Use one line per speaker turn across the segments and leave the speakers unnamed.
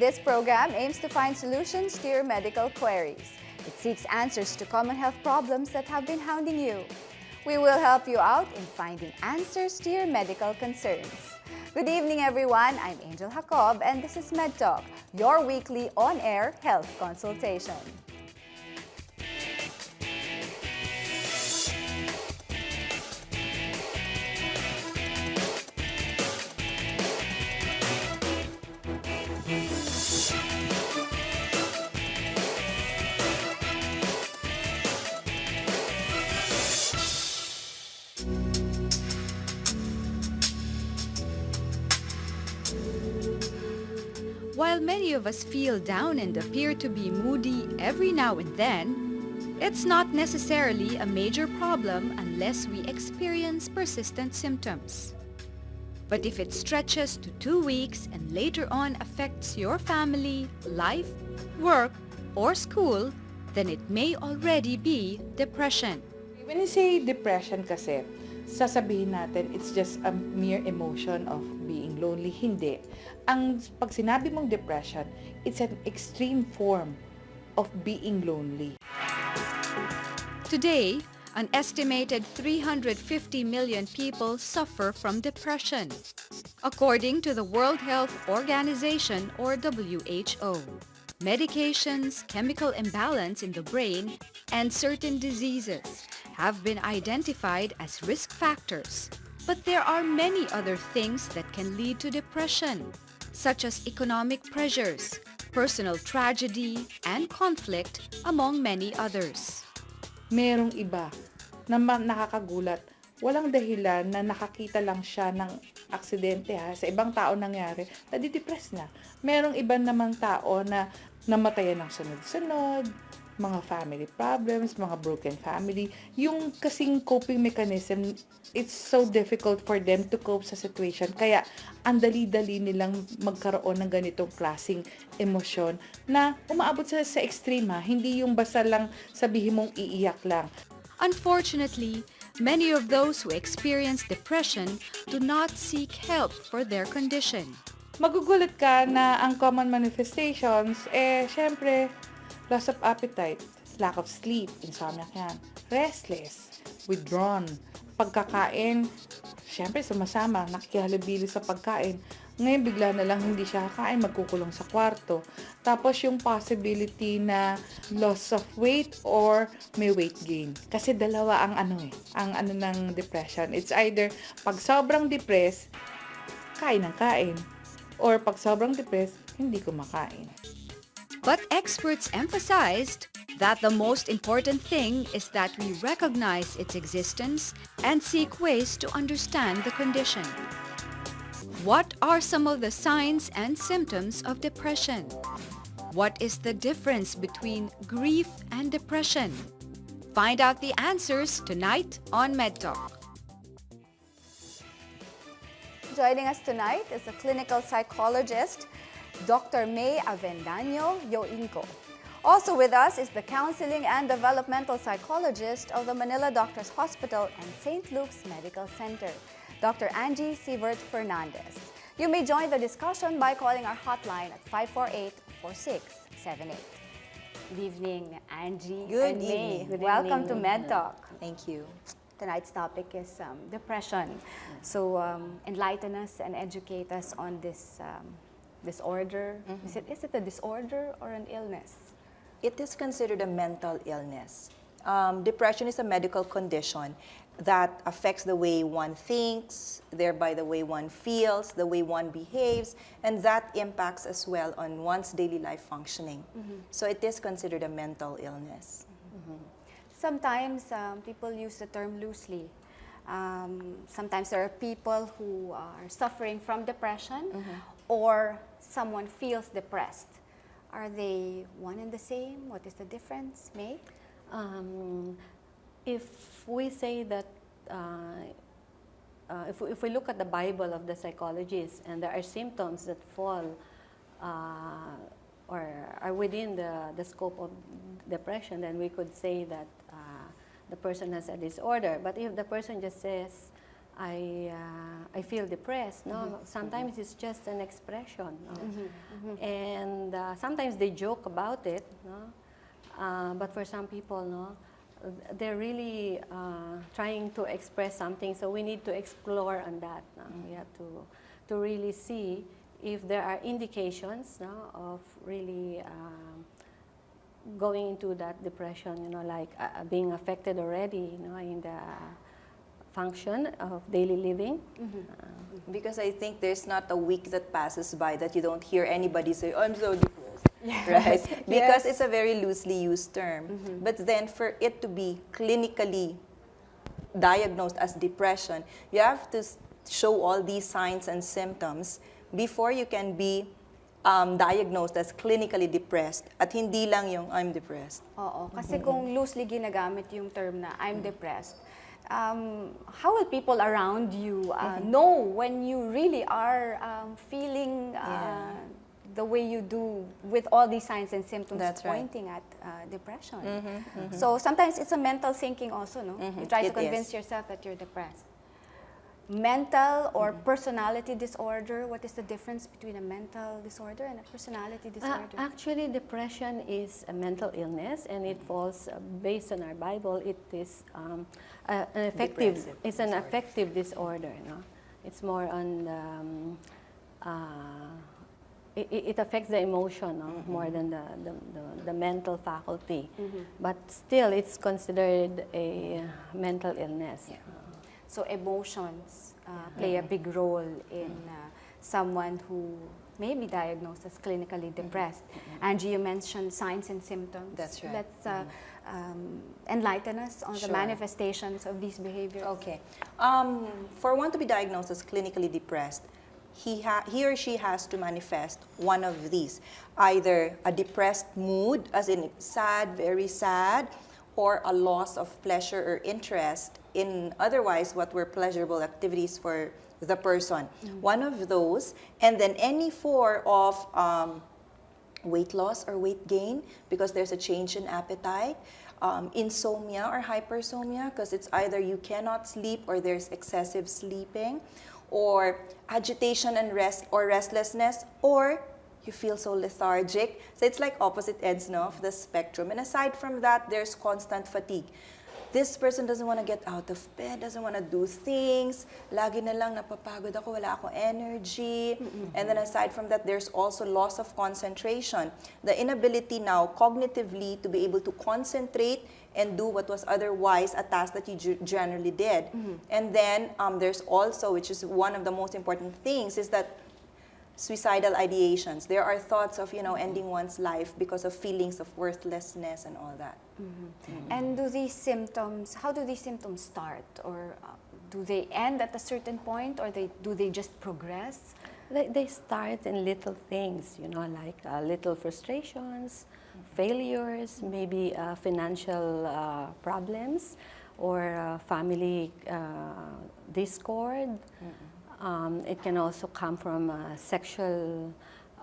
This program aims to find solutions to your medical queries. It seeks answers to common health problems that have been hounding you. We will help you out in finding answers to your medical concerns. Good evening, everyone. I'm Angel Jacob, and this is MedTalk, your weekly on-air health consultation.
While many of us feel down and appear to be moody every now and then, it's not necessarily a major problem unless we experience persistent symptoms. But if it stretches to 2 weeks and later on affects your family, life, work, or school, then it may already be depression.
When you say depression kasi, sasabihin natin it's just a mere emotion of being lonely. Hindi. Pag sinabi mong depression, it's an extreme form of being lonely.
Today, an estimated 350 million people suffer from depression, according to the World Health Organization or WHO. Medications, chemical imbalance in the brain, and certain diseases have been identified as risk factors. But there are many other things that can lead to depression, such as economic pressures, personal tragedy, and conflict, among many others.
Merong iba na nakakagulat. Walang dahilan na nakakita lang siya ng aksidente sa ibang tao nangyari, nadidepress na. Merong iba namang tao na namatayan ng sunod-sunod, mga family problems, mga broken family. Yung kasing coping mechanism, it's so difficult for them to cope sa situation. Kaya, ang dali-dali nilang magkaroon ng ganitong klaseng emosyon na umaabot sa extreme Hindi yung basta lang sabihin mong iiyak lang.
Unfortunately, many of those who experience depression do not seek help for their condition.
Magugulat ka na ang common manifestations, syempre, loss of appetite, lack of sleep, insomnia yan, restless, withdrawn, pagkakain, syempre sumasama, nakikihalubili sa pagkain. Ngayon bigla na lang hindi siya kakain, magkukulong sa kwarto. Tapos yung possibility na loss of weight or may weight gain. Kasi dalawa ang ng depression. It's either pag sobrang depressed, kain ng kain. Or pag sobrang depressed, hindi kumakain.
But experts emphasized that the most important thing is that we recognize its existence and seek ways to understand the condition. What are some of the signs and symptoms of depression? What is the difference between grief and depression? Find out the answers tonight on MedTalk.
Joining us tonight is a clinical psychologist, Dr. Mae A, Yoingco. Also with us is the counseling and developmental psychologist of the Manila Doctors Hospital and St. Luke's Medical Center, Dr. Angie Sievert Fernandez. You may join the discussion by calling our hotline at 548-4678. Good evening, Angie
Good
and Mae.
evening. Good
Welcome
evening.
to MedTalk.
Thank you.
Tonight's topic is depression. So enlighten us and educate us on this disorder. Is it a disorder or an illness?
It is considered a mental illness. Depression is a medical condition that affects the way one thinks, thereby the way one feels, the way one behaves, and that impacts as well on one's daily life functioning. So it is considered a mental illness.
Sometimes people use the term loosely. Sometimes there are people who are suffering from depression or someone feels depressed. Are they one and the same? What is the difference, Mae?
If we say that, if we look at the Bible of the psychologists and there are symptoms that fall or are within the scope of depression, then we could say that the person has a disorder. But if the person just says, I feel depressed. No, sometimes it's just an expression. No? And sometimes they joke about it. No? But for some people, no, they're really trying to express something. So we need to explore on that. No? We have to really see if there are indications, no, of really going into that depression. You know, like being affected already, you know, in the function of daily living.
Because I think there's not a week that passes by that you don't hear anybody say, "I'm so depressed," right? Because it's a very loosely used term. But then for it to be clinically diagnosed as depression, you have to show all these signs and symptoms before you can be diagnosed as clinically depressed. At hindi lang yung "I'm depressed."
Oo, kasi kung loosely ginagamit yung term na "I'm depressed," how will people around you know when you really are feeling the way you do with all these signs and symptoms pointing at depression? So sometimes it's a mental thinking also, no? You try to convince yourself that you're depressed. Mental or personality disorder, what is the difference between a mental disorder and a personality disorder?
Actually, depression is a mental illness, and it falls, based on our Bible, it is an affective disorder. No? It's more on it affects the emotion, no? More than the mental faculty. But still, it's considered a mental illness.
So emotions play a big role in someone who may be diagnosed as clinically depressed. Angie, you mentioned signs and symptoms.
That's right.
Let's enlighten us on the manifestations of these behaviors.
Okay. For one to be diagnosed as clinically depressed, he or she has to manifest one of these. Either a depressed mood, as in sad, very sad, or a loss of pleasure or interest in otherwise what were pleasurable activities for the person. One of those, and then any form of weight loss or weight gain, because there's a change in appetite, insomnia or hypersomnia, because it's either you cannot sleep or there's excessive sleeping, or agitation and restlessness, or you feel so lethargic. So it's like opposite ends, no, of the spectrum. And aside from that, there's constant fatigue. This person doesn't want to get out of bed, doesn't want to do things. Lagi na lang napapagod ako, wala akong energy. And then aside from that, there's also loss of concentration. The inability now cognitively to be able to concentrate and do what was otherwise a task that you generally did. And then there's also, which is one of the most important things, is that suicidal ideations. There are thoughts of, you know, ending one's life because of feelings of worthlessness and all that.
And do these symptoms, how do these symptoms start? Or do they end at a certain point, or do they just progress?
They start in little things, you know, like little frustrations, failures, maybe financial problems, or family discord. It can also come from sexual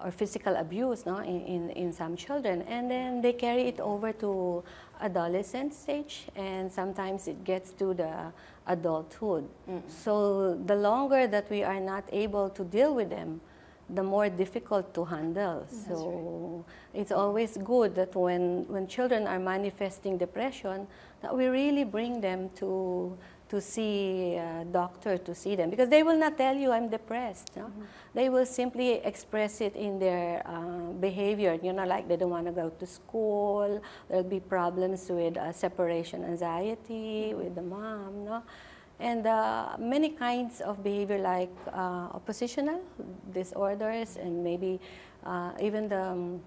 or physical abuse, no, in some children, and then they carry it over to adolescent stage, and sometimes it gets to the adulthood. So the longer that we are not able to deal with them, the more difficult to handle. So it's always good that when children are manifesting depression, that we really bring them to see a doctor, to see them, because they will not tell you I'm depressed. No? They will simply express it in their behavior. You know, like they don't want to go to school. There'll be problems with separation anxiety with the mom. No? And many kinds of behavior, like oppositional disorders, and maybe even the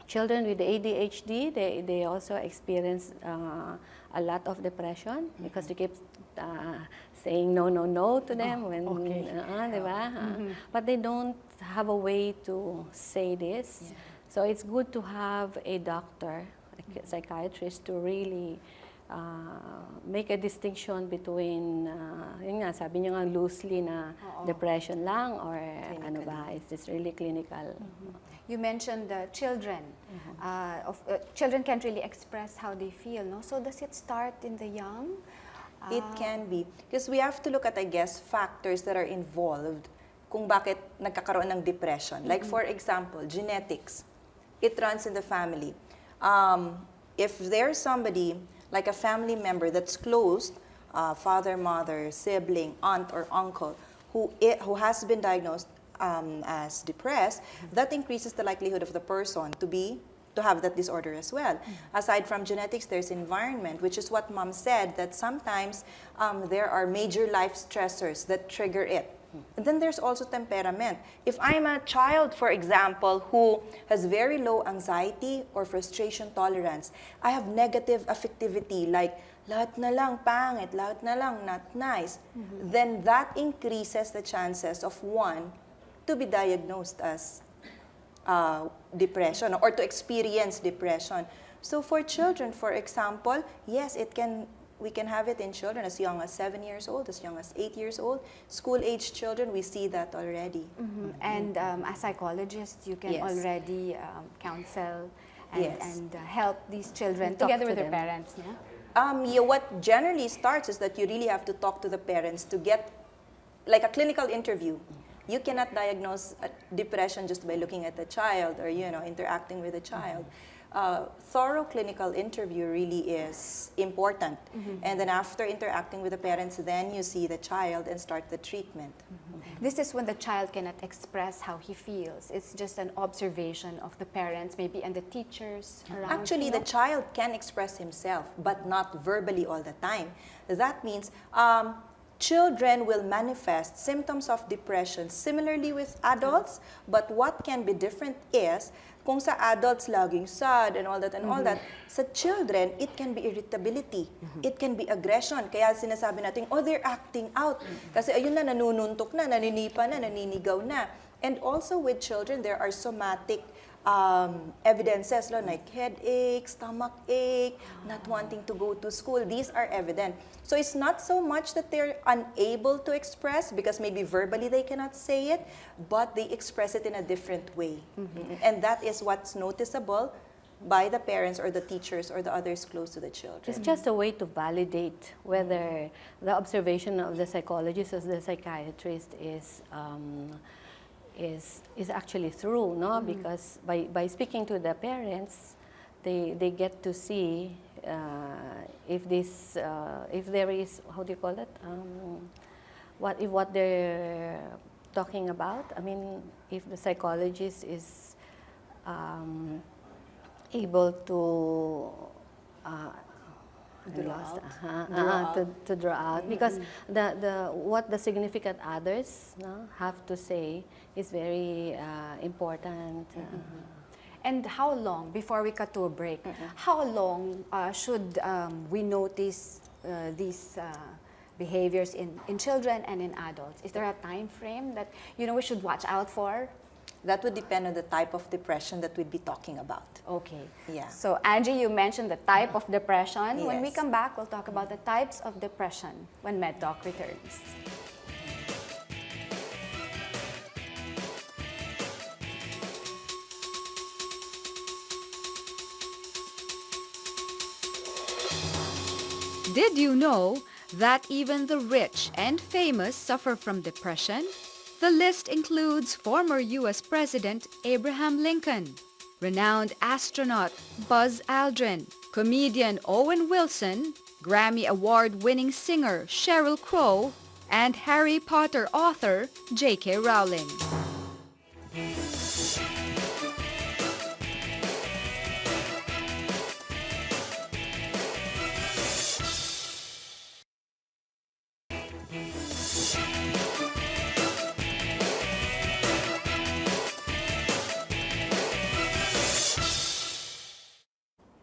children with ADHD, they also experience a lot of depression because they keep saying no to them when, diba? But they don't have a way to say this. So it's good to have a doctor, a psychiatrist, to really make a distinction between, yun nga, sabi niyo nga loosely na depression lang, or ano ba, is this really clinical?
You mentioned children. Children can't really express how they feel, no? So does it start in the young?
It can be. Because we have to look at, I guess, factors that are involved kung bakit nagkakaroon ng depression. Like, for example, genetics. It runs in the family. If there's somebody, like a family member that's close, father, mother, sibling, aunt, or uncle, who has been diagnosed as depressed, that increases the likelihood of the person to have that disorder as well. Aside from genetics, there's environment, which is what Mom said, that sometimes there are major life stressors that trigger it. And then there's also temperament. If I'm a child, for example, who has very low anxiety or frustration tolerance, I have negative affectivity, like lahat na lang pangit, lahat na lang not nice, then that increases the chances of one to be diagnosed as depression or to experience depression. So for children, for example, yes, we can have it in children as young as 7 years old, as young as 8 years old. School-age children, we see that already.
And as psychologists, you can
Yes.
already counsel and,
Yes.
and help these children
Talk
together
to
with their
them.
parents. Yeah?
Yeah, what generally starts is that you really have to talk to the parents to get, like a clinical interview. You cannot diagnose depression just by looking at the child or, interacting with the child. Thorough clinical interview really is important. And then after interacting with the parents, then you see the child and start the treatment.
This is when the child cannot express how he feels. It's just an observation of the parents, maybe, and the teachers around.
Actually, the child can express himself, but not verbally all the time. That means children will manifest symptoms of depression similarly with adults, but what can be different is, kung sa adults laging sad and all that, sa children, it can be irritability. It can be aggression. Kaya sinasabi natin, oh, they're acting out. Kasi ayun na, nanununtok na, naninipa na, naninigaw na. And also with children, there are somatic evidences like headache, stomach ache, not wanting to go to school. These are evident. So it's not so much that they're unable to express because maybe verbally they cannot say it, but they express it in a different way. And that is what's noticeable by the parents or the teachers or the others close to the children.
It's just a way to validate whether the observation of the psychologist or the psychiatrist is actually true, no? Because by speaking to the parents, they get to see if there is, how do you call it, what they're talking about. I mean, if the psychologist is able to to draw out, because what the significant others have to say is very important.
And how long, before we cut to a break, how long should we notice these behaviors in children and in adults? Is there a time frame that we should watch out for?
That would depend on the type of depression that we'd be talking about.
Okay.
Yeah.
So Angie, you mentioned the type of depression. When we
Yes.
come back, we'll talk about the types of depression when MedTalk returns.
Did you know that even the rich and famous suffer from depression? The list includes former U.S. President Abraham Lincoln, renowned astronaut Buzz Aldrin, comedian Owen Wilson, Grammy Award-winning singer Sheryl Crow, and Harry Potter author J.K. Rowling.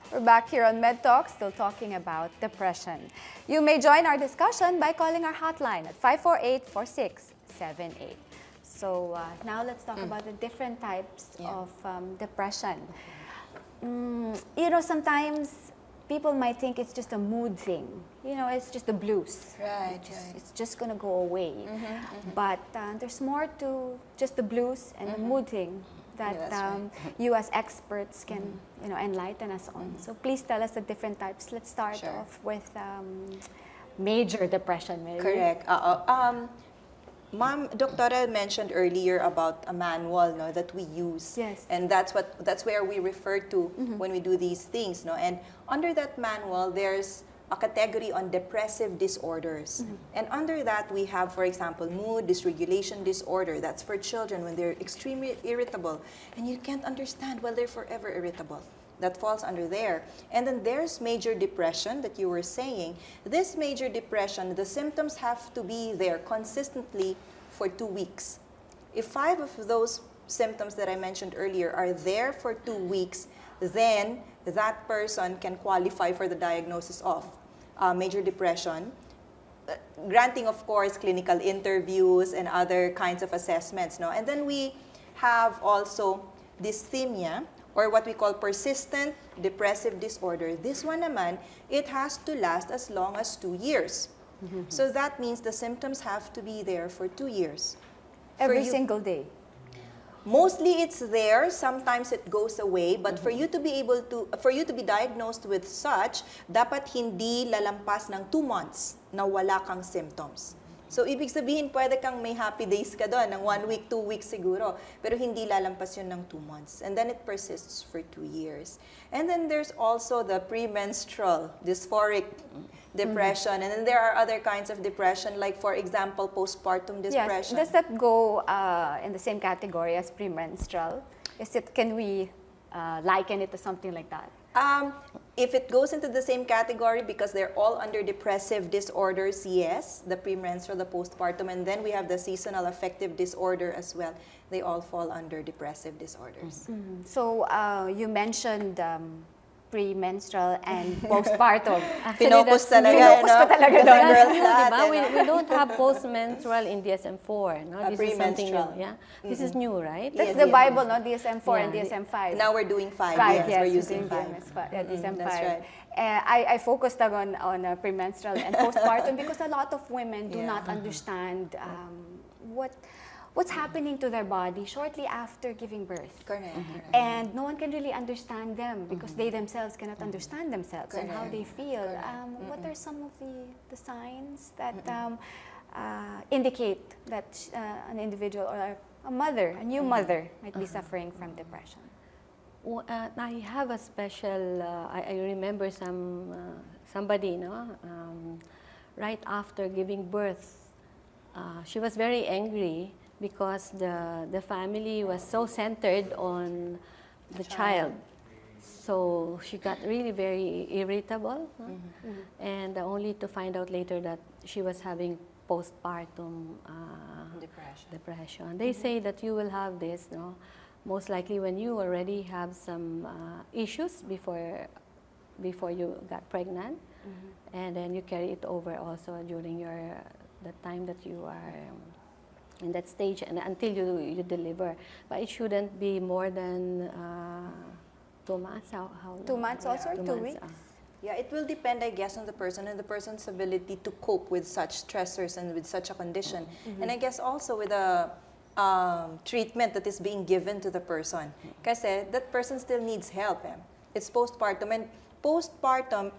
We're back here on MedTalk, still talking about depression. You may join our discussion by calling our hotline at 548-4678. So now let's talk about the different types of depression. Sometimes people might think it's just a mood thing. It's just the blues.
Right,
It's just going to go away. But there's more to just the blues and the mood thing that you as experts can enlighten us on. So please tell us the different types. Let's start off with major depression, maybe.
Correct. Ma'am, Doctora mentioned earlier about a manual, no, that we use.
Yes.
And that's where we refer to when we do these things, no. And under that manual, there's a category on depressive disorders. And under that, we have, for example, mood dysregulation disorder. That's for children when they're extremely irritable. And you can't understand why they're forever irritable. That falls under there. And then there's major depression that you were saying. This major depression, the symptoms have to be there consistently for 2 weeks. If 5 of those symptoms that I mentioned earlier are there for 2 weeks, then that person can qualify for the diagnosis of major depression, granting, of course, clinical interviews and other kinds of assessments. No? And then we have also dysthymia, or what we call persistent depressive disorder. This one naman, it has to last as long as 2 years. So that means the symptoms have to be there for 2 years.
Every single day.
Mostly it's there, sometimes it goes away, but for you to be diagnosed with such, dapat hindi lalampas ng 2 months na wala kang symptoms. So, ibig sabihin, pwede kang may happy days ka doon, ng 1 week, 2 weeks siguro, pero hindi lalampas yun ng 2 months. And then it persists for 2 years. And then there's also the premenstrual dysphoric depression. And then there are other kinds of depression, like, for example, postpartum depression.
Yes. Does that go in the same category as premenstrual? Can we liken it to something like that?
If it goes into the same category, because they're all under depressive disorders, yes, the premenstrual, the postpartum, and then we have the seasonal affective disorder as well. They all fall under depressive disorders.
So you mentioned premenstrual and postpartum.
Finokus
Finokus ko talaga doon.
That's new, diba? We don't have postmenstrual in DSM-4. No? This is something new. Yeah? This is new, right?
That's the Bible, no? DSM-4 and DSM-5.
Now we're doing 5. Yes, we're using 5.
DSM-5.
That's right.
I focused on premenstrual and postpartum because a lot of women do not understand what's happening to their body shortly after giving birth.
Correct.
And no one can really understand them because they themselves cannot understand themselves and how they feel. What are some of the signs that indicate that an individual or a mother, a new mother, might be suffering from depression?
I have a special, I remember somebody, right after giving birth, she was very angry because the family was so centered on the child. So she got really very irritable, and only to find out later that she was having postpartum depression. They say that you will have this, most likely when you already have some issues before you got pregnant, and then you carry it over also during the time that you are in that stage and until you deliver. But it shouldn't be more than 2 months. How
2 months also, or 2 weeks?
Yeah, it will depend, I guess, on the person and the person's ability to cope with such stressors and with such a condition. And I guess also with a treatment that is being given to the person. Kasi that person still needs help. It's postpartum. And postpartum,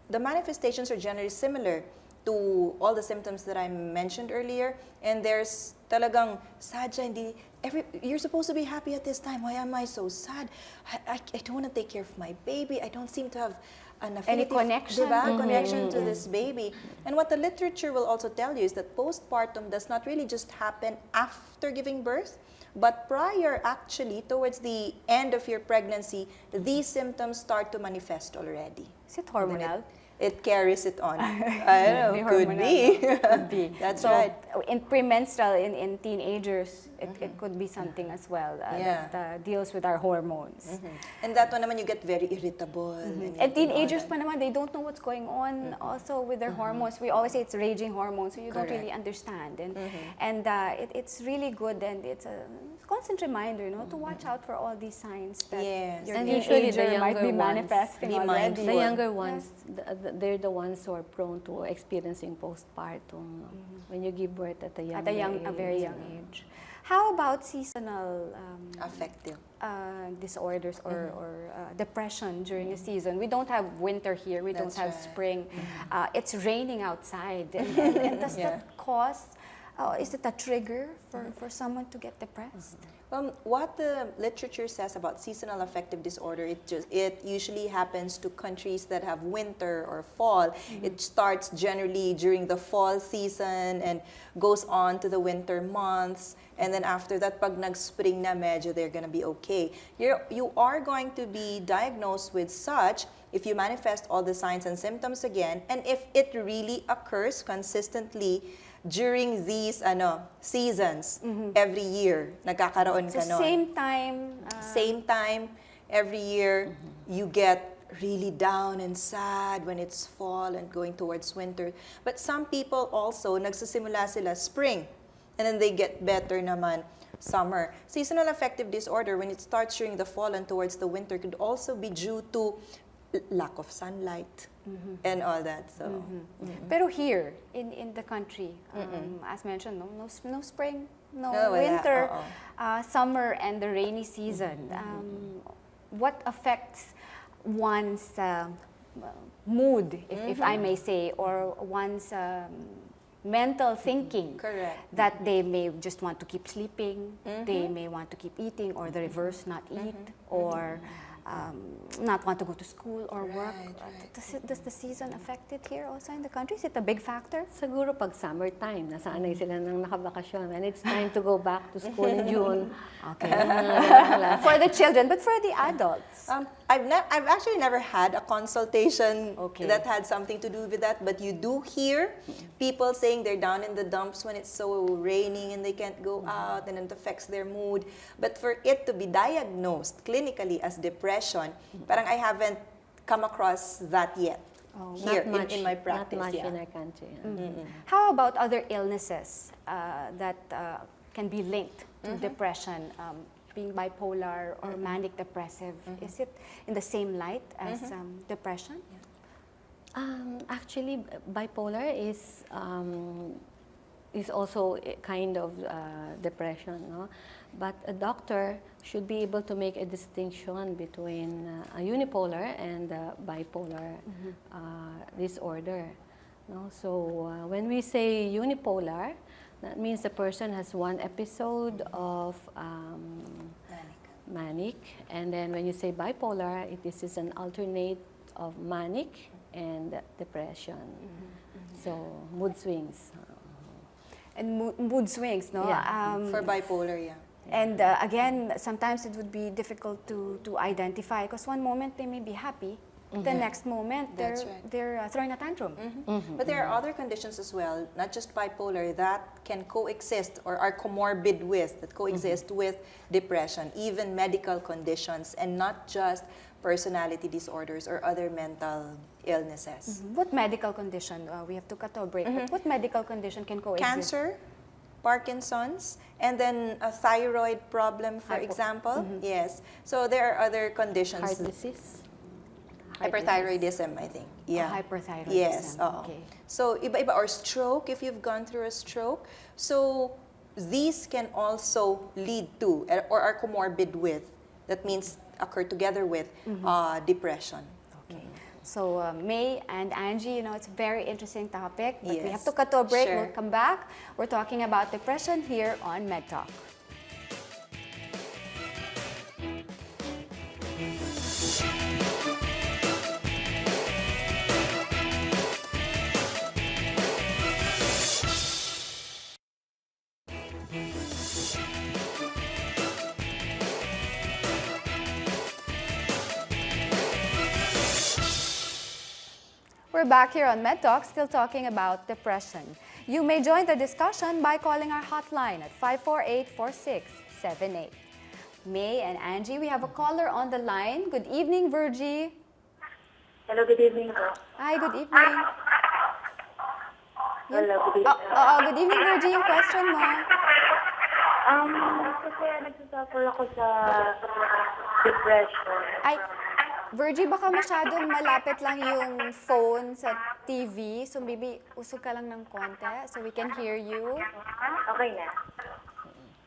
the manifestations are generally similar to all the symptoms that I mentioned earlier. And there's talagang sad siya, you're supposed to be happy at this time. Why am I so sad? I don't want to take care of my baby. I don't seem to have an affinity,
any connection,
connection to this baby. And what the literature will also tell you is that postpartum does not really just happen after giving birth, but prior, actually, towards the end of your pregnancy, these symptoms start to manifest already.
Is it hormonal?
It carries it on. I don't know, could be.
Could be.
That's
so
right.
In premenstrual, in teenagers, it could be something as well that deals with our hormones.
And that one naman, you get very irritable.
And teenagers pa naman, they don't know what's going on also with their hormones. We always say it's raging hormones, so you don't really understand. And it's really good, and it's a constant reminder, to watch out for all these signs that your teenager might be manifesting already.
The younger ones, they're the ones who are prone to experiencing postpartum when you give birth at a very young age.
How about seasonal
Affective.
disorders or depression during the season? We don't have winter here. We don't
That's
have
right.
spring. It's raining outside. And does
Yeah.
that cause, is it a trigger for someone to get depressed?
What the literature says about seasonal affective disorder, it usually happens to countries that have winter or fall. It starts generally during the fall season and goes on to the winter months. And then after that, pag nag-spring na, medyo they're gonna be okay. You are going to be diagnosed with such if you manifest all the signs and symptoms again, and if it really occurs consistently during these seasons every year. Nagkakaroon
So
ka nun. Same time every year, you get really down and sad when it's fall and going towards winter. But some people also, nagsisimula sila spring, and then they get better naman summer. Seasonal affective disorder, when it starts during the fall and towards the winter, could also be due to lack of sunlight and all that. So,
Pero here in the country, as mentioned, no spring, no
No, wala.
winter,
Oo.
summer, and the rainy season. What affects one's mood, if I may say, or one's mental thinking?
Correct.
That they may just want to keep sleeping, they may want to keep eating, or the reverse, not eat, or not want to go to school or work. Does the season affect it here also in the country? Is it a big factor?
Siguro pag summertime, nasanay sila nang nakabakasyon. And it's time to go back to school in June.
Okay. For the children, but for the adults?
I've actually never had a consultation
Okay.
that had something to do with that, but you do hear people saying they're down in the dumps when it's so raining and they can't go out and it affects their mood. But for it to be diagnosed clinically as depression, parang I haven't come across that yet here in my practice.
Not much
Yeah.
in our country.
How about other illnesses that can be linked to depression? Being bipolar or manic depressive, is it in the same light as depression?
Actually, bipolar is also a kind of depression, no? But a doctor should be able to make a distinction between a unipolar and a bipolar disorder. No? So when we say unipolar, that means the person has one episode of manic, and then when you say bipolar, this is an alternate of manic and depression. So mood swings.
And mood swings, no?
Yeah.
For bipolar, yeah.
And again, sometimes it would be difficult to identify because one moment they may be happy, the next moment
That's right.
they're throwing a tantrum.
But there are other conditions as well, not just bipolar, that can coexist or are comorbid with, that coexist with depression, even medical conditions, and not just personality disorders or other mental illnesses.
What medical condition? We have to cut to a break. But what medical condition can coexist?
Cancer, Parkinson's, and then a thyroid problem, for example. Yes. So there are other conditions.
Heart disease.
Hyperthyroidism, I think. Yeah.
Hyperthyroidism.
Yes.
Okay.
So iba-iba, or stroke, if you've gone through a stroke. So these can also lead to or are comorbid with, that means occur together with depression.
Okay. So May and Angie, it's a very interesting topic, but we
Yes.
have to cut to a break.
Sure.
We'll come back. We're talking about depression here on MedTalk. We're back here on MedTalk, still talking about depression. You may join the discussion by calling our hotline at 548-4678. May and Angie, we have a caller on the line. Good evening, Virgie.
Hello, good evening po.
Hi, good evening.
Hello, good evening.
Good evening, Virgie. Yung question mo.
Kasi nagsasuffer ako sa depression.
Ay, Virgie, baka masyadong malapit lang yung phone sa TV. So maybe usog ka lang ng konti so we can hear you.
Okay na.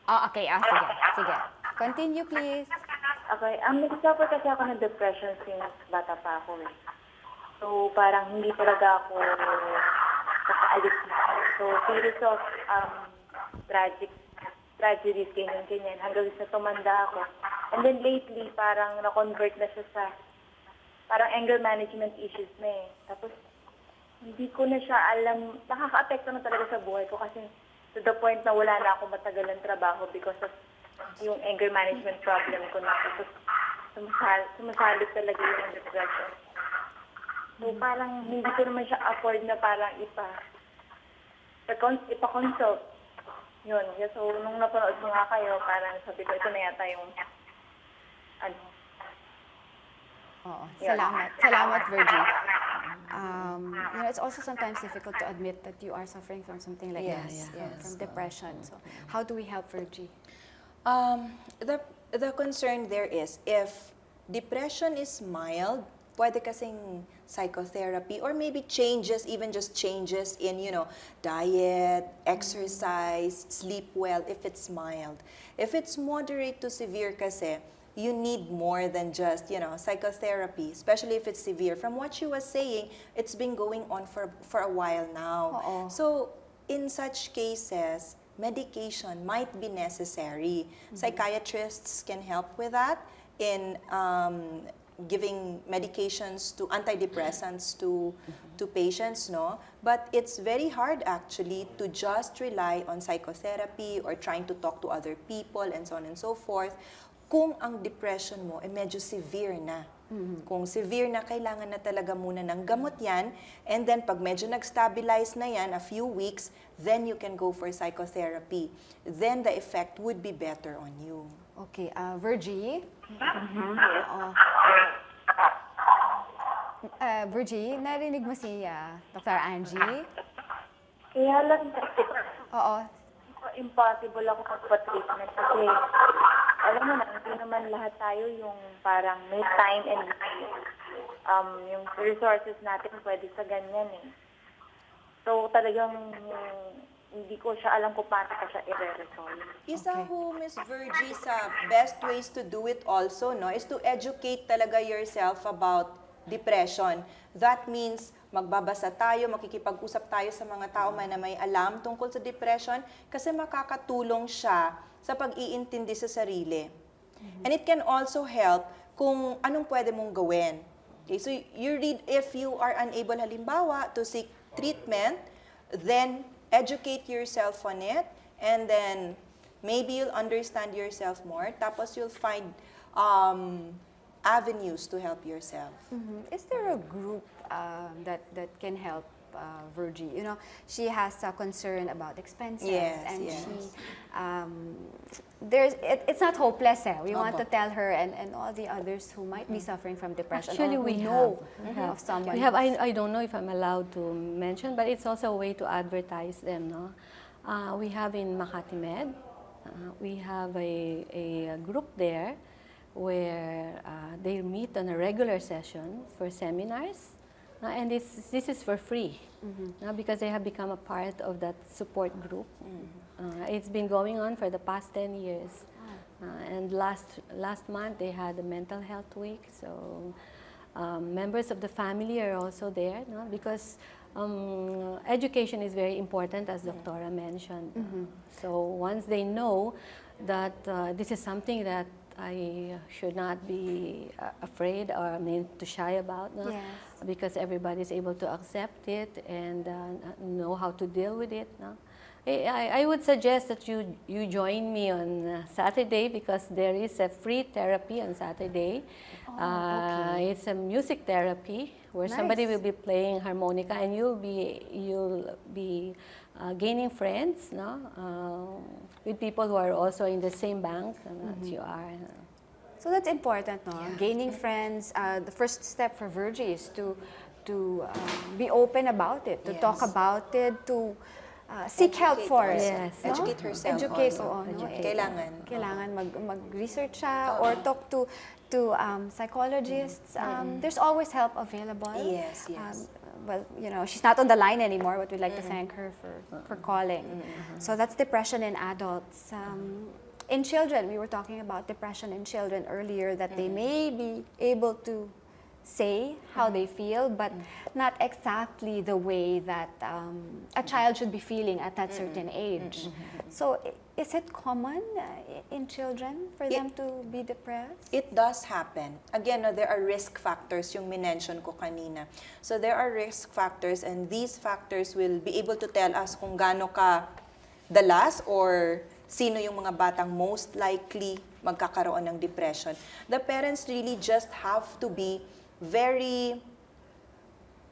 Oh, okay. Sige. Sige. Continue, please.
Okay, nag-suffer kasi ako ng depression since bata pa ako eh. So, parang hindi talaga ako nakaalis na. So, series of tragedies, ganyan. Hanggang sa tumanda ako. And then lately, parang na-convert na siya sa parang anger management issues na eh. Tapos, hindi ko na siya alam, nakaka-apekto na talaga sa buhay ko kasi to the point na wala na ako matagalang trabaho because of yung anger management problem ko na. Tapos, sumasalit talaga yung depression. So, parang hindi ko naman siya afford na parang ipa-consult. Yun. So, nung napanood mo nga kayo, parang sabi ko, ito na yata yung
Oo. Salamat. Salamat, Virgie. It's also sometimes difficult to admit that you are suffering from something like this, from depression. So, how do we help Virgie?
The concern there is if depression is mild, pwede kasing psychotherapy or maybe changes, even just changes in, diet, exercise, sleep well if it's mild. If it's moderate to severe kasi, you need more than just, psychotherapy, especially if it's severe. From what she was saying, it's been going on for a while now.
Oo.
So, in such cases, medication might be necessary. Psychiatrists can help with that in giving medications to antidepressants to patients, no? But it's very hard actually to just rely on psychotherapy or trying to talk to other people and so on and so forth kung ang depression mo medyo severe na. Kung severe na, kailangan na talaga muna ng gamot yan. And then, pag medyo nag-stabilize na yan, a few weeks, then you can go for psychotherapy. Then the effect would be better on you.
Okay, Virgie? Virgie, narinig mo si Dr. Angie?
Kaya lang kasi,
Oo.
impossible ako magpa-treatment kasi, alam mo na, hindi naman lahat tayo yung parang may time and yung resources natin pwede sa ganyan eh. So talagang hindi ko siya alam kung paano ko siya i-resolve.
Isa ho, Miss Virgie, sa best ways to do it also, no, is to educate talaga yourself about depression. That means magbabasa tayo, makikipag-usap tayo sa mga tao na may alam tungkol sa depression kasi makakatulong siya sa pag-iintindi sa sarili. And it can also help kung anong pwede mong gawin. Okay, so you read, if you are unable halimbawa to seek treatment, then educate yourself on it, and then maybe you'll understand yourself more, tapos you'll find avenues to help yourself.
Is there a group that can help Virgie? She has a concern about expenses, and it's not hopeless. We want to tell her and all the others who might be suffering from depression.
Actually,
or who
we
know
have.
of someone.
We have. I don't know if I'm allowed to mention, but it's also a way to advertise them. No, we have in Makati Med. We have a group there where they meet on a regular session for seminars. And this is for free, because they have become a part of that support group. It's been going on for the past 10 years. And last month they had a mental health week, so members of the family are also there, because education is very important, as Doctora mentioned. So once they know that this is something that I should not be afraid or to shy about, no?
Yes.
Because everybody is able to accept it and know how to deal with it. No? I would suggest that you join me on Saturday, because there is a free therapy on Saturday. It's a music therapy where somebody will be playing harmonica, and you'll be gaining friends, no? With people who are also in the same bank that you are.
So that's important, no? Gaining friends. The first step for Virgie is to be open about it, to talk about it, to seek help for it.
Yes.
no?
Educate herself
Educate,
also.
oo, no?
Kailangan.
Kailangan mag-research siya or talk to psychologists. There's always help available.
Yes, yes.
Well, you know, she's not on the line anymore, but we'd like to thank her for calling. So that's depression in adults. In children, we were talking about depression in children earlier, that they may be able to say how they feel, but not exactly the way that a child should be feeling at that certain age. So is it common in children for them to be depressed?
It does happen. Again, there are risk factors, yung minention ko kanina. So there are risk factors, and these factors will be able to tell us kung gaano ka dalas or sino yung mga batang most likely magkakaroon ng depression. The parents really just have to be very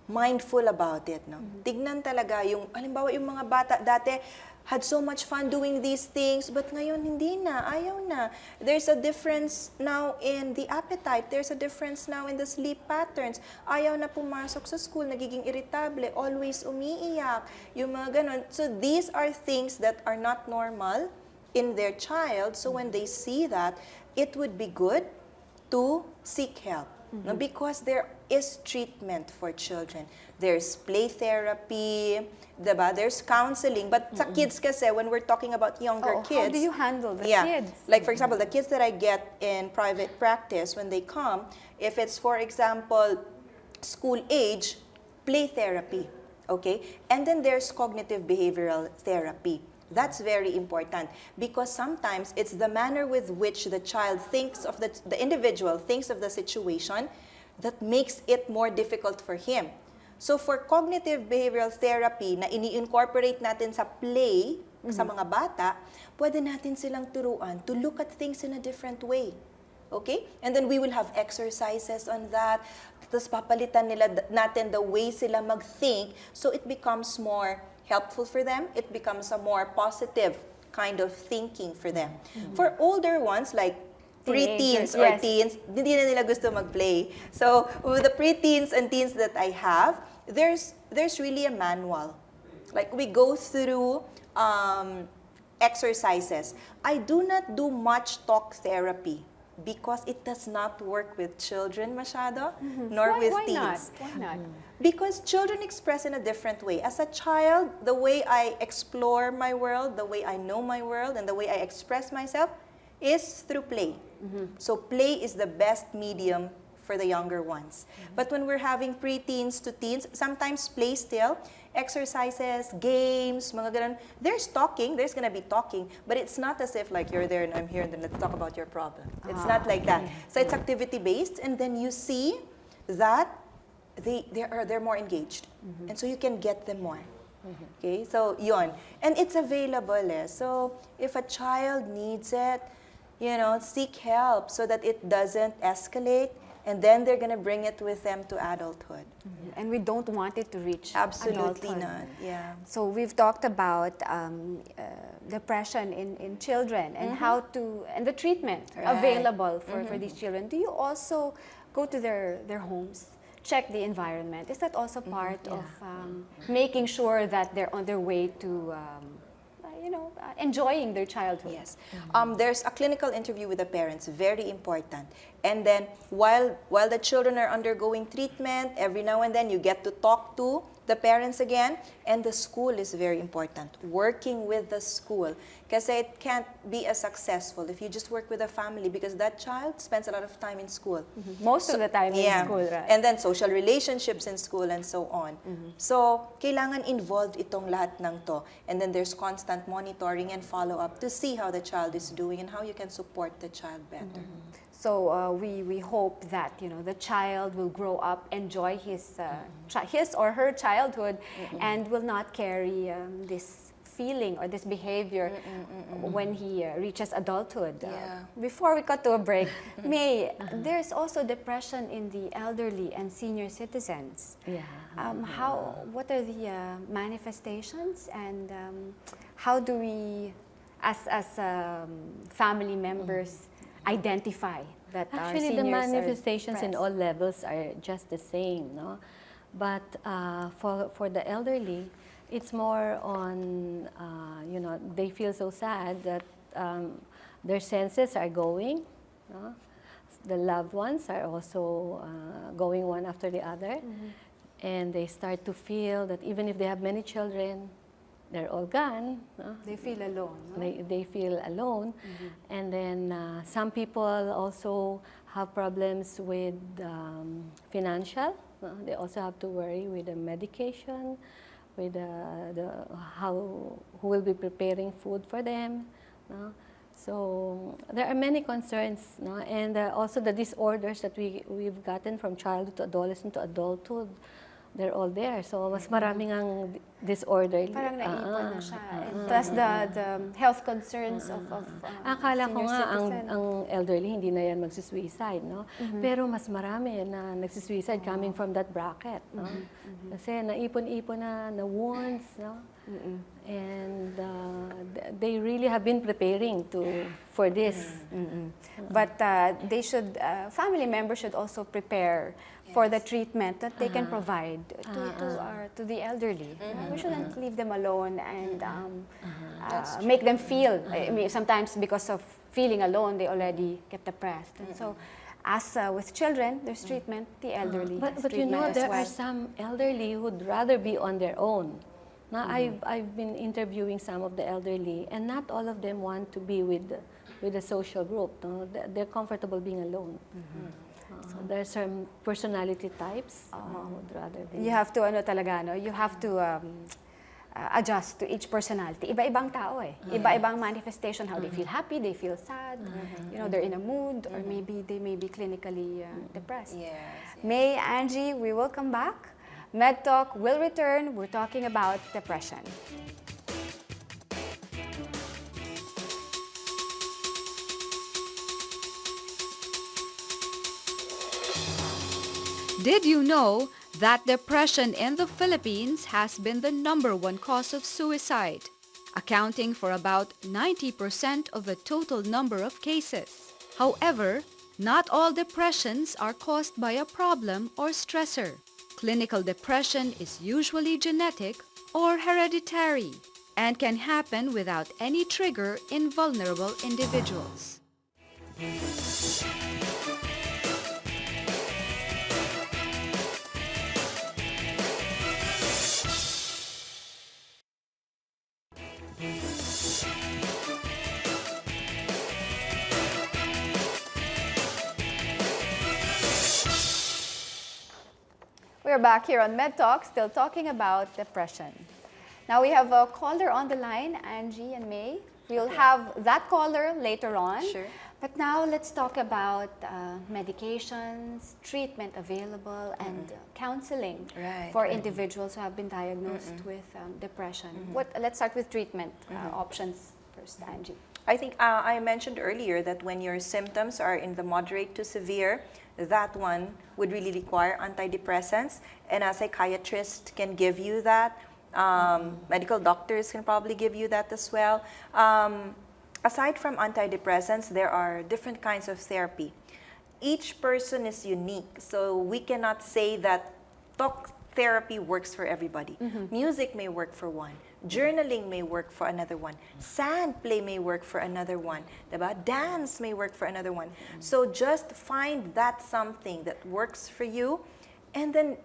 mindful about it, no? Tignan talaga yung, halimbawa yung mga bata dati had so much fun doing these things, but ngayon hindi na, ayaw na. There's a difference now in the appetite. There's a difference now in the sleep patterns. Ayaw na pumasok sa school, nagiging irritable, always umiiyak, yung mga ganon. So these are things that are not normal in their child. So when they see that, it would be good to seek help. No, because there is treatment for children. There's play therapy, diba? There's counseling. But sa kids kasi, when we're talking about younger kids...
How do you handle the kids?
Like for example, the kids that I get in private practice, when they come, if it's for example, school age, play therapy, okay? And then there's cognitive behavioral therapy. That's very important because sometimes it's the manner with which the child thinks of the individual thinks of the situation that makes it more difficult for him. So for cognitive behavioral therapy na ini-incorporate natin sa play sa mga bata, pwede natin silang turuan to look at things in a different way. Okay? And then we will have exercises on that. Tapos papalitan natin the way sila mag-think so it becomes more helpful for them. It becomes a more positive kind of thinking for them. For older ones, like preteens or teens, hindi na nila gusto mag-play. So with the preteens and teens that I have, there's really a manual. Like we go through exercises. I do not do much talk therapy because it does not work with children masyado, nor with teens.
Why not?
Because children express in a different way. As a child, the way I explore my world, the way I know my world, and the way I express myself is through play. So play is the best medium for the younger ones. But when we're having preteens to teens, sometimes play still, exercises, games, mga ganun. There's talking, there's gonna be talking, but it's not as if like you're there and I'm here and then let's talk about your problem. It's not like that. So it's activity-based, and then you see that they're more engaged. And so you can get them more. Okay, so yun. And it's available So if a child needs it, you know, seek help so that it doesn't escalate, and then they're gonna bring it with them to adulthood.
And we don't want it to reach
Absolutely
adulthood.
not, yeah.
So we've talked about depression in children and how to, and the treatment available for these children. Do you also go to their homes, check the environment? Is that also part of making sure that they're on their way to enjoying their childhood?
Yes. There's a clinical interview with the parents, very important. And then while the children are undergoing treatment, every now and then you get to talk to the parents again, and the school is very important. Working with the school. Kasi it can't be as successful if you just work with a family, because that child spends a lot of time in school.
Most of the time in school, right?
And then social relationships in school and so on. So, kailangan involved itong lahat ng to. And then there's constant monitoring and follow-up to see how the child is doing and how you can support the child better.
So we hope that the child will grow up, enjoy his or her childhood, and will not carry this feeling or this behavior when he reaches adulthood. Before we cut to a break, May, there's also depression in the elderly and senior citizens. What are the manifestations, and how do we, as family members, identify that
actually the manifestations in all levels are just the same, no? But for the elderly, It's more on, you know, they feel so sad that their senses are going. No? The loved ones are also going one after the other. And they start to feel that even if they have many children, they're all gone. No?
They feel alone. No?
They feel alone. And then some people also have problems with financial. They also have to worry with the medication, with who will be preparing food for them. No? So there are many concerns, no? And also the disorders that we've gotten from childhood to adolescent to adulthood, they're all there. So mas maraming ang disorder.
Parang naipon na siya. Plus the health concerns of
Akala ko
senior
nga
citizen.
ang elderly hindi na yan magsusuicide, no? Pero mas marami na nagsusuicide coming from that bracket, no? Kasi naipon-ipon na wounds, no? And they really have been preparing for this.
But they should, family members should also prepare for the treatment that they can provide to the elderly. We shouldn't leave them alone and make them feel, I mean, sometimes because of feeling alone, they already get depressed. And so, as with children, there's treatment, the elderly has
But you
treatment
know,
as
there
well.
are some elderly who'd rather be on their own. Now, I've been interviewing some of the elderly, and not all of them want to be with a social group. No? They're comfortable being alone. So there are some personality types who would rather be.
You have to, you have to adjust to each personality. Iba-ibang tao eh. Iba-ibang manifestation, how they feel happy, they feel sad, you know, they're in a mood, or maybe they may be clinically depressed. Mae, Angie, we will come back. MedTalk will return. We're talking about depression.
Did you know that depression in the Philippines has been the #1 cause of suicide, accounting for about 90% of the total number of cases? However, not all depressions are caused by a problem or stressor. Clinical depression is usually genetic or hereditary and can happen without any trigger in vulnerable individuals.
We're back here on MedTalk, still talking about depression. Now we have a caller on the line, Angie and Mae. We'll have that caller later on.
Sure.
But now let's talk about medications, treatment available, and counseling for individuals who have been diagnosed with depression. Let's start with treatment options first, Angie.
I think I mentioned earlier that when your symptoms are in the moderate to severe, that one would really require antidepressants, and a psychiatrist can give you that. Medical doctors can probably give you that as well. Aside from antidepressants, there are different kinds of therapy. Each person is unique, so we cannot say that talk therapy works for everybody. Music may work for one. Journaling may work for another one. Sand play may work for another one. Diba? Dance may work for another one. So just find that something that works for you and then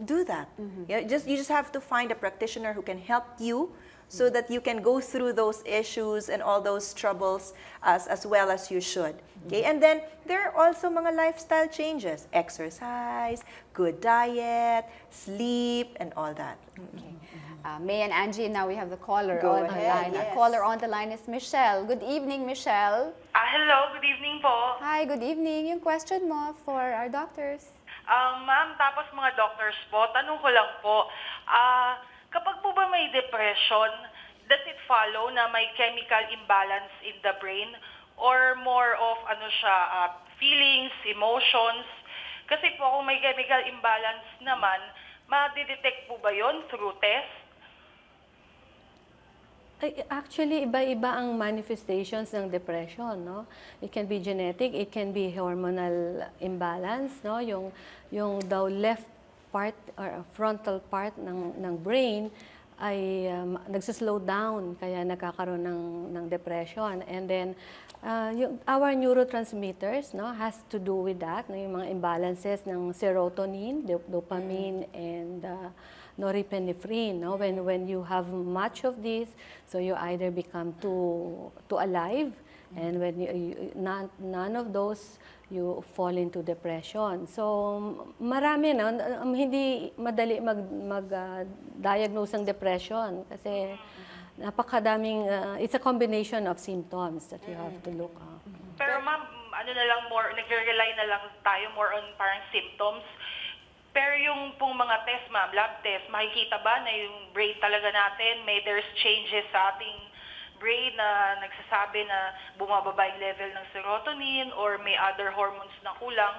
do that. Yeah, you just have to find a practitioner who can help you so that you can go through those issues and all those troubles as well as you should. Okay? And then there are also mga lifestyle changes. Exercise, good diet, sleep, and all that.
Mae and Angie, now we have the caller
Go
on the
ahead,
line.
yes.
Our caller on the line is Michelle. Good evening, Michelle.
Hello, good evening po.
Hi, good evening. Yung question mo for our doctors.
Ma'am, tapos mga doctors po, tanong ko lang po, kapag po ba may depression, does it follow na may chemical imbalance in the brain or more of feelings, emotions? Kasi po kung may chemical imbalance naman, ma-detect po ba yon through test?
Actually, iba-iba ang manifestations ng depression, no? It can be genetic, it can be hormonal imbalance, no? Yung daw left part or frontal part ng brain nagsaslow down, kaya nagkakaroon ng depression. And then, our neurotransmitters, no, has to do with that, no, yung mga imbalances ng serotonin, dopamine, and norepinephrine. No? When you have much of this, so you either become too alive, and when none of those, you fall into depression. So, marami na, hindi madali mag-diagnose ng depression kasi napakadaming, it's a combination of symptoms that you have to look at.
Pero ma'am, ano na lang more, nagre-rely na lang tayo more on parang symptoms. Pero yung pong mga test ma'am, lab test, makikita ba na yung brain talaga natin, there's changes sa ating brain na nagsasabi na bumababa yung level ng serotonin or may other hormones na kulang?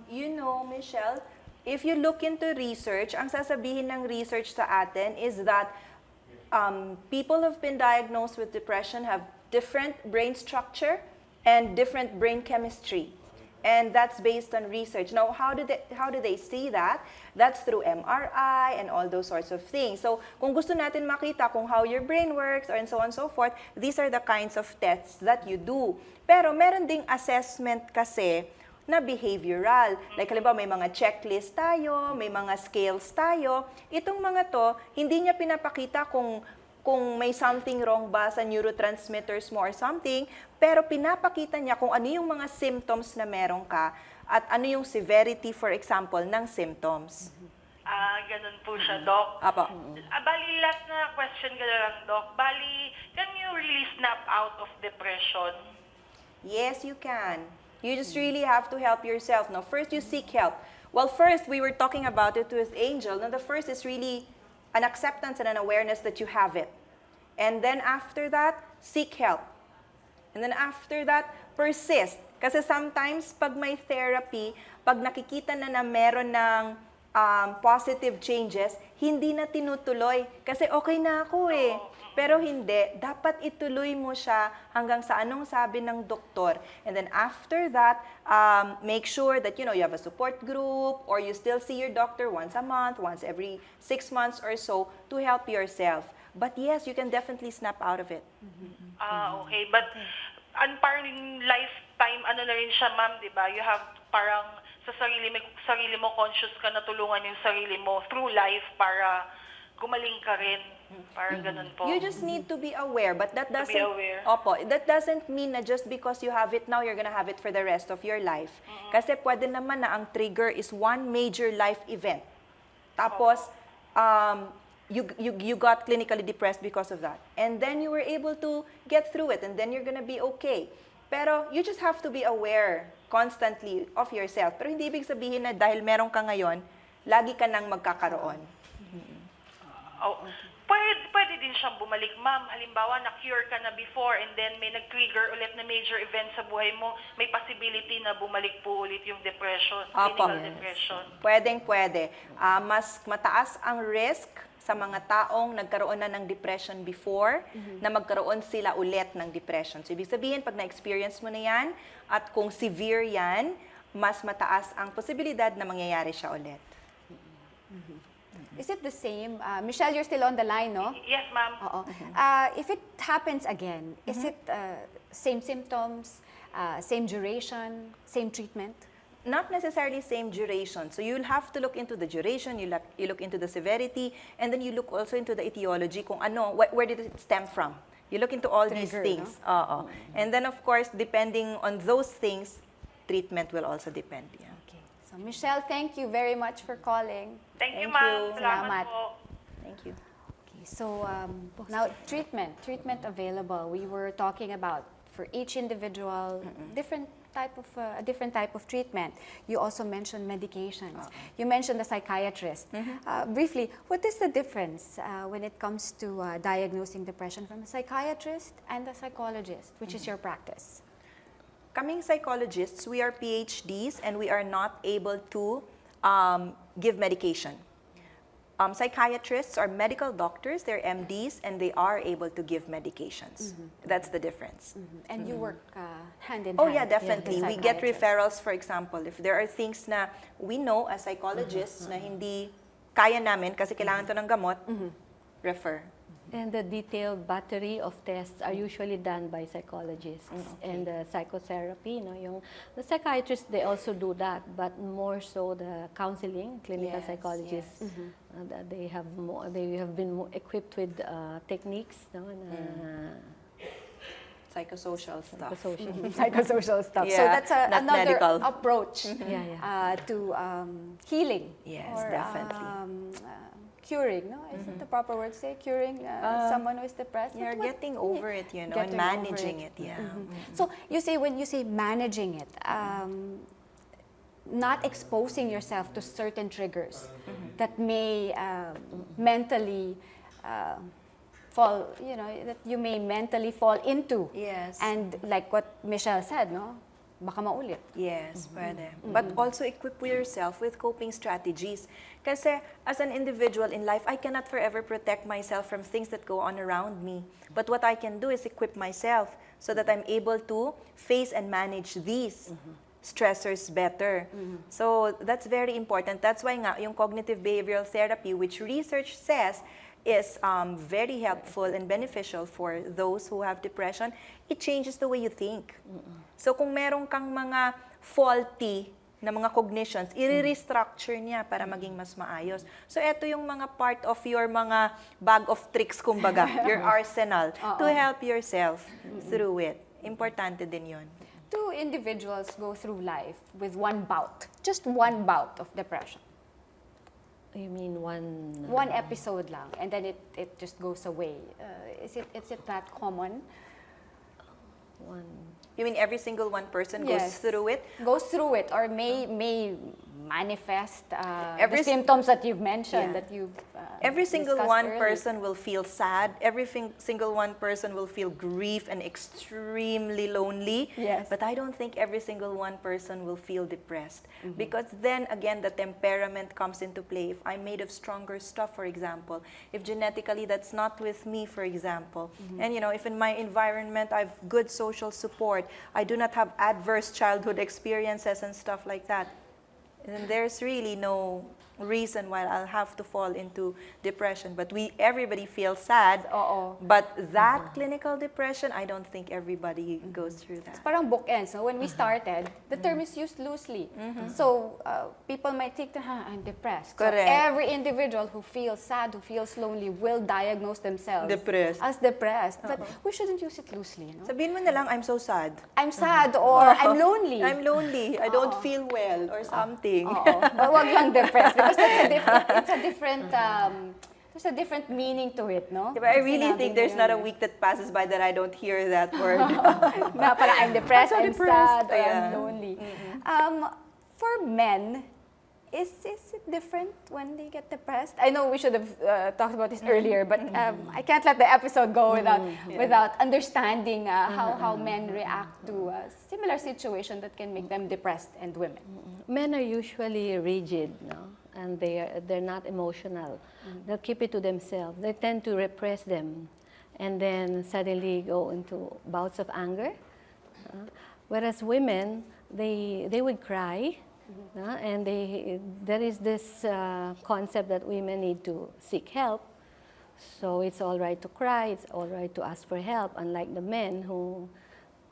You know, Michelle, if you look into research, ang sasabihin ng research sa atin is that people who've been diagnosed with depression have different brain structure and different brain chemistry. And that's based on research. Now, how do they see that? That's through MRI and all those sorts of things. So, kung gusto natin makita kung how your brain works and so on and so forth, these are the kinds of tests that you do. Pero meron ding assessment kasi na behavioral. Like, halimbawa, may mga checklist tayo, may mga scales tayo. Itong mga to, hindi niya pinapakita kung may something wrong ba sa neurotransmitters mo or something, pero pinapakita niya kung ano yung mga symptoms na meron ka at ano yung severity, for example, ng symptoms.
Ganun po siya, Doc.
Apo.
Bali, last na question ka na lang, Doc. Bali, can you really snap out of depression?
Yes, you can. You just really have to help yourself. Now, first, you seek help. Well, first, we were talking about it with Angel. Now, the first is really an acceptance and an awareness that you have it. And then after that, seek help. And then after that, persist. Kasi sometimes, pag may therapy, pag nakikita na meron ng positive changes, hindi na tinutuloy. Kasi okay na ako eh. Pero hindi, dapat ituloy mo siya hanggang sa anong sabi ng doktor. And then after that, make sure that you have a support group or you still see your doctor once a month, once every 6 months or so to help yourself. But yes, you can definitely snap out of it.
Okay. But parang lifetime, na rin siya, ma'am, di ba? You have parang sa sarili mo conscious ka na tulungan yung sarili mo through life para gumaling ka rin. Parang ganun po.
You just need to be aware, but that doesn't...
be aware.
Opo, that doesn't mean na just because you have it now, you're gonna have it for the rest of your life. Kasi pwede naman na ang trigger is one major life event. Tapos, you got clinically depressed because of that. And then you were able to get through it, and then you're gonna be okay. Pero you just have to be aware constantly of yourself. Pero hindi ibig sabihin na dahil meron ka ngayon, lagi ka nang magkakaroon.
Pwede din siyang bumalik, ma'am. Halimbawa, na-cure ka na before and then may nag-trigger ulit na major event sa buhay mo, may possibility na bumalik po ulit yung depression, clinical depression.
Pwede. Mas mataas ang risk sa mga taong nagkaroon na ng depression before na magkaroon sila ulit ng depression. So, ibig sabihin, pag na-experience mo na yan at kung severe yan, mas mataas ang posibilidad na mangyayari siya ulit.
Is it the same? Michelle, you're still on the line, no?
Yes, ma'am.
If it happens again, is it same symptoms, same duration, same treatment?
Not necessarily same duration. So you'll have to look into the duration, you look into the severity, and then you look also into the etiology, kung where did it stem from. You look into all these things. No? And then, of course, depending on those things, treatment will also depend. Yeah.
Okay. So, Michelle, thank you very much for calling.
Thank you, ma'am.
Salamat
po.
Thank you.
Okay, so now treatment available. We were talking about for each individual different type of treatment. You also mentioned medications. You mentioned the psychiatrist. Briefly, what is the difference when it comes to diagnosing depression from a psychiatrist and a psychologist, which is your practice?
Coming psychologists, we are PhDs and we are not able to give medication. Psychiatrists are medical doctors, they're MDs, and they are able to give medications. That's the difference.
And you work hand in hand.
Oh yeah, definitely.
with
We get
psychiatrists.
referrals, for example, if there are things na we know as psychologists na hindi kaya namin kasi kailangan to ng gamot, refer.
And the detailed battery of tests are usually done by psychologists and psychotherapy. The psychiatrists, they also do that, but more so the counseling, clinical psychologists, they have been more equipped with techniques,
Psychosocial stuff.
Psychosocial stuff.
Yeah,
So that's another
medical
approach to healing.
Yes,
or,
definitely.
Curing, no? Is it the proper word to say? Curing someone who is depressed?
You're getting over it, and
Getting
managing
over
it. Yeah.
So you say, when you say managing it, not exposing yourself to certain triggers that may mentally fall, that you may mentally fall into.
Yes.
And like what Michelle said, no? Baka maulit.
Yes, pwede. But also equip yourself with coping strategies. Kasi as an individual in life, I cannot forever protect myself from things that go on around me. But what I can do is equip myself so that I'm able to face and manage these stressors better. So that's very important. That's why nga, yung cognitive behavioral therapy, which research says is very helpful and beneficial for those who have depression, it changes the way you think. So kung meron kang mga faulty na mga cognitions, i-restructure niya para maging mas maayos. So ito yung mga part of your mga bag of tricks, kumbaga, your arsenal, to help yourself through it. Importante din yun.
Do individuals go through life with one bout, just one bout of depression?
You mean one...
One episode lang, and then it just goes away. Is it that common?
One...
You mean every single one person goes through it?
Goes through it, or may manifest the symptoms that you've mentioned, that you've
every single
discussed
one
early.
person will feel sad. Every single one person will feel grief and extremely lonely.
Yes.
But I don't think every single one person will feel depressed. Because then again, the temperament comes into play. If I'm made of stronger stuff, for example, if genetically that's not with me, for example, and if in my environment I have good social support, I do not have adverse childhood experiences and stuff like that, then there's really no reason why I'll have to fall into depression. But everybody feels sad. But that clinical depression, I don't think everybody goes through that.
It's parang bookends. So when we started, the term is used loosely. So people might think, I'm depressed.
Correct.
So every individual who feels sad, who feels lonely, will diagnose themselves as depressed. But we shouldn't use it loosely.
Sabihin mo na lang, I'm so sad.
I'm sad, or I'm lonely.
I'm lonely. I don't feel well or something.
But wag lang depressed, because it's a different there's a different meaning to it, no?
Yeah, but I really think there's not a week that passes by that I don't hear that word.
Na parang I'm depressed, I'm sad, or
Yeah.
I'm lonely. For men, is it different when they get depressed? I know we should have talked about this earlier, but I can't let the episode go without understanding how men react to a similar situation that can make them depressed, and women.
Men are usually rigid, no? And they're not emotional. They'll keep it to themselves. They tend to repress them, and then suddenly go into bouts of anger. Whereas women, they would cry, and there is this concept that women need to seek help. So it's all right to cry. It's all right to ask for help. Unlike the men who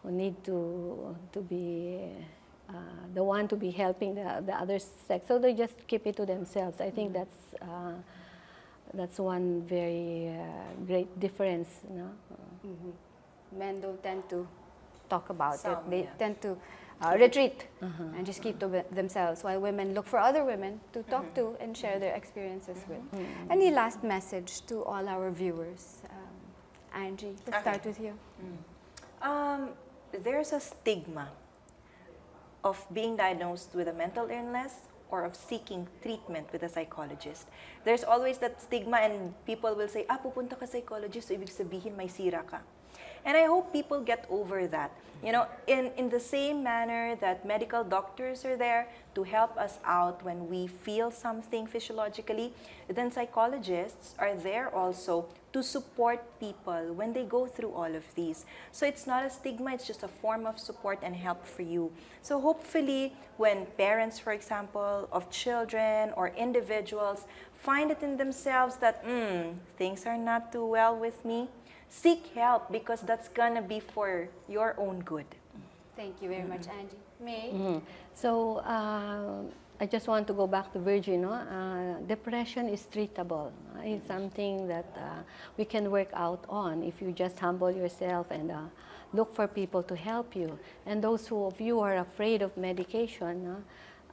need to be the one to be helping the other sex, so they just keep it to themselves. I think that's one very great difference. No?
Men don't tend to talk about it. They tend to retreat and just keep to themselves, while women look for other women to talk to and share their experiences with. Any last message to all our viewers? Angie, let's start with you.
There's a stigma of being diagnosed with a mental illness or of seeking treatment with a psychologist. There's always that stigma, and people will say, pupunta ka psychologist, so ibig sabihin may sira ka. And I hope people get over that. In the same manner that medical doctors are there to help us out when we feel something physiologically, then psychologists are there also to support people when they go through all of these. So it's not a stigma, it's just a form of support and help for you. So hopefully when parents, for example, of children or individuals find it in themselves that things are not too well with me, seek help, because that's gonna be for your own good.
Thank you very much, Angie. May?
So I just want to go back to Virgin. Depression is treatable. It's something that we can work out on if you just humble yourself and look for people to help you. And those of you who are afraid of medication,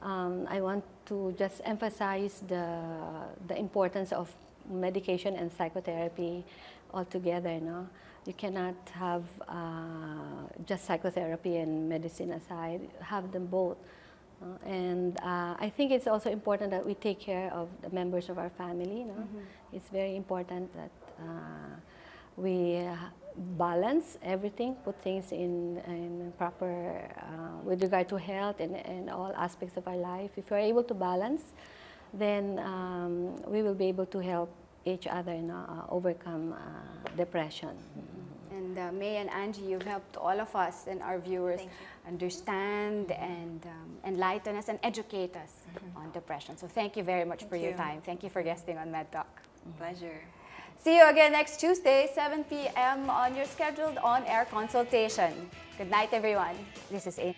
I want to just emphasize the importance of medication and psychotherapy altogether. You cannot have just psychotherapy and medicine aside. Have them both. And I think it's also important that we take care of the members of our family. It's very important that we balance everything, put things in proper, with regard to health and all aspects of our life. If we're able to balance, then we will be able to help each other overcome depression.
And May and Angie, you've helped all of us and our viewers understand and enlighten us and educate us on depression. So thank you very much for your time. Thank you for guesting on MedTalk.
Pleasure.
See you again next Tuesday, 7 p.m. on your scheduled on-air consultation. Good night, everyone. This is A.